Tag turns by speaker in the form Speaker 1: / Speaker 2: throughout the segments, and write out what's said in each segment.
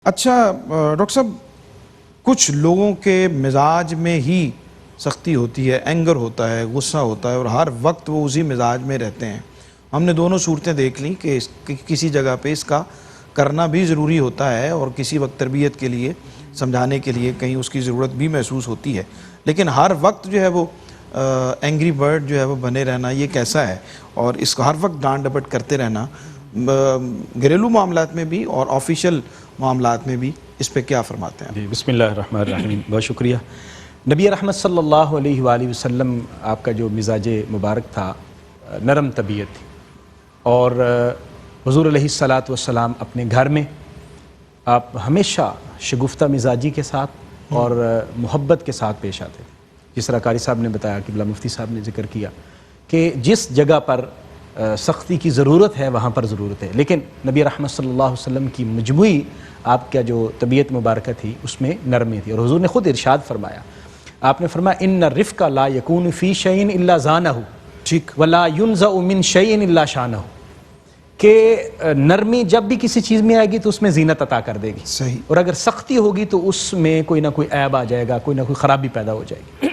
Speaker 1: اچھا ڈاکٹر صاحب، کچھ لوگوں کے مزاج میں ہی سختی ہوتی ہے، اینگر ہوتا ہے، غصہ ہوتا ہے، اور ہر وقت وہ اسی مزاج میں رہتے ہیں۔ ہم نے دونوں صورتیں دیکھ لیں کہ کسی جگہ پہ اس کا کرنا بھی ضروری ہوتا ہے، اور کسی وقت تربیت کے لیے، سمجھانے کے لیے کہیں اس کی ضرورت بھی محسوس ہوتی ہے، لیکن ہر وقت جو ہے وہ اینگری برڈ جو ہے وہ بنے رہنا یہ کیسا ہے، اور اس کو ہر وقت ڈانٹ ڈپٹ کرتے رہنا گھریلو معاملات میں بھی اور آفیشیل معاملات میں بھی، اس پہ کیا فرماتے ہیں؟
Speaker 2: جی بسم اللہ الرحمن الرحیم، بہت شکریہ۔ نبی رحمت صلی اللہ علیہ وآلہ وسلم آپ کا جو مزاج مبارک تھا، نرم طبیعت تھی، اور حضور علیہ الصلاۃ والسلام اپنے گھر میں آپ ہمیشہ شگفتہ مزاجی کے ساتھ اور محبت کے ساتھ پیش آتے تھے۔ جس طرح قاری صاحب نے بتایا، قبلہ مفتی صاحب نے ذکر کیا کہ جس جگہ پر سختی کی ضرورت ہے وہاں پر ضرورت ہے، لیکن نبی رحمت صلی اللہ علیہ وسلم کی مجموعی آپ کا جو طبیعت مبارکہ تھی اس میں نرمی تھی، اور حضور نے خود ارشاد فرمایا، آپ نے فرمایا ان الرفق لا یکون فی شیء الا زانہ
Speaker 1: ٹھیک،
Speaker 2: ولا ینزع من شیء الا شانہ، کہ نرمی جب بھی کسی چیز میں آئے گی تو اس میں زینت عطا کر دے گی،
Speaker 1: صحیح،
Speaker 2: اور اگر سختی ہوگی تو اس میں کوئی نہ کوئی عیب آ جائے گا، کوئی نہ کوئی خرابی پیدا ہو جائے گی۔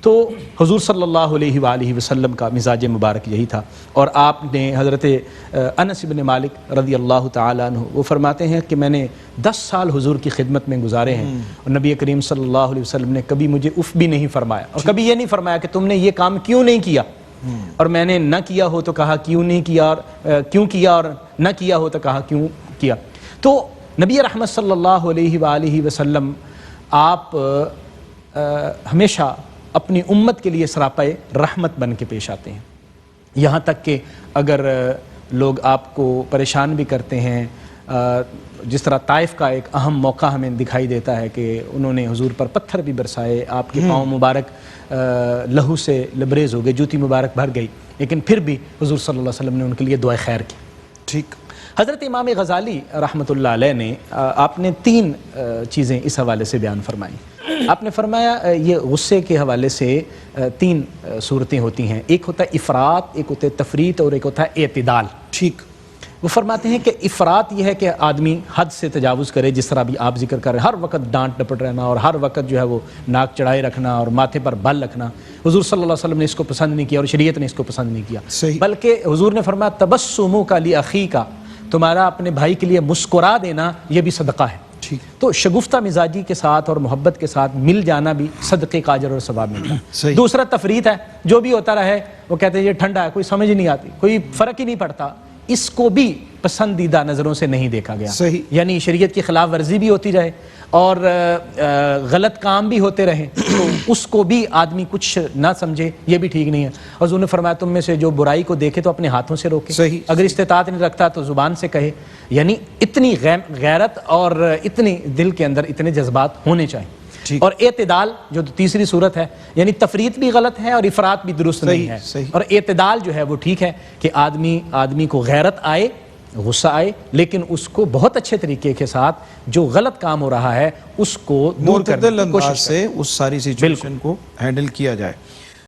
Speaker 2: تو حضور صلی اللہ علیہ وآلہ وسلم کا مزاج مبارک یہی تھا، اور آپ نے حضرت انس بن مالک رضی اللہ تعالیٰ عنہ وہ فرماتے ہیں کہ میں نے 10 سال حضور کی خدمت میں گزارے ہیں، اور نبی کریم صلی اللہ علیہ وسلم نے کبھی مجھے اف بھی نہیں فرمایا، اور کبھی یہ نہیں فرمایا کہ تم نے یہ کام کیوں نہیں کیا، اور میں نے نہ کیا ہو تو کہا کیوں نہیں کیا، اور کیوں کیا، اور نہ کیا ہو تو کہا کیوں کیا۔ تو نبی رحمت صلی اللہ علیہ وآلہ وسلم آپ ہمیشہ اپنی امت کے لیے سراپائے رحمت بن کے پیش آتے ہیں، یہاں تک کہ اگر لوگ آپ کو پریشان بھی کرتے ہیں، جس طرح طائف کا ایک اہم موقع ہمیں دکھائی دیتا ہے کہ انہوں نے حضور پر پتھر بھی برسائے، آپ کے پاؤں مبارک لہو سے لبریز ہو گئے، جوتی مبارک بھر گئی، لیکن پھر بھی حضور صلی اللہ علیہ وسلم نے ان کے لیے دعائے خیر کی۔
Speaker 1: ٹھیک،
Speaker 2: حضرت امام غزالی رحمۃ اللہ علیہ نے آپ نے 3 چیزیں اس حوالے سے بیان فرمائیں۔ آپ نے فرمایا یہ غصے کے حوالے سے 3 صورتیں ہوتی ہیں، ایک ہوتا ہے افراط، ایک ہوتا ہے تفریط، اور ایک ہوتا ہے اعتدال۔
Speaker 1: ٹھیک،
Speaker 2: وہ فرماتے ہیں کہ افراط یہ ہے کہ آدمی حد سے تجاوز کرے، جس طرح بھی آپ ذکر کر رہے ہیں، ہر وقت ڈانٹ ڈپٹ رہنا، اور ہر وقت جو ہے وہ ناک چڑھائے رکھنا اور ماتھے پر بل رکھنا۔ حضور صلی اللہ علیہ وسلم نے اس کو پسند نہیں کیا، اور شریعت نے اس کو پسند نہیں کیا،
Speaker 1: صحیح،
Speaker 2: بلکہ حضور نے فرمایا تبسمک لاخیک، تمہارا اپنے بھائی کے لیے مسکرا دینا یہ بھی صدقہ ہے۔
Speaker 1: ٹھیک،
Speaker 2: تو شگفتہ مزاجی کے ساتھ اور محبت کے ساتھ مل جانا بھی صدقے کا اجر اور ثواب ملتا ہے۔
Speaker 1: صحیح،
Speaker 2: دوسرا تفریط ہے، جو بھی ہوتا رہے، وہ کہتے ہیں یہ ٹھنڈا ہے، کوئی سمجھ نہیں آتی، کوئی فرق ہی نہیں پڑتا، اس کو بھی پسندیدہ نظروں سے نہیں دیکھا گیا۔
Speaker 1: صحیح،
Speaker 2: یعنی شریعت کی خلاف ورزی بھی ہوتی رہے اور غلط کام بھی ہوتے رہیں تو اس کو بھی آدمی کچھ نہ سمجھے، یہ بھی ٹھیک نہیں ہے۔ حضور نے فرمایا تم میں سے جو برائی کو دیکھے تو اپنے ہاتھوں سے روکے،
Speaker 1: صحیح،
Speaker 2: اگر استطاعت نہیں رکھتا تو زبان سے کہے، یعنی اتنی غیرت اور اتنی دل کے اندر اتنے جذبات ہونے چاہیے۔
Speaker 1: ٹھیک،
Speaker 2: اور اعتدال جو تیسری صورت ہے، یعنی تفریط بھی غلط ہے اور افراط بھی درست نہیں ہے،
Speaker 1: صحیح،
Speaker 2: اور اعتدال جو ہے وہ ٹھیک ہے کہ آدمی کو غیرت آئے، غصہ آئے، لیکن اس کو بہت اچھے طریقے کے ساتھ جو غلط کام ہو رہا ہے اس کو دور کرنے
Speaker 1: معتدل
Speaker 2: کی
Speaker 1: انداز
Speaker 2: کوشش
Speaker 1: سے اس ساری سچویشن کو ہینڈل کیا جائے۔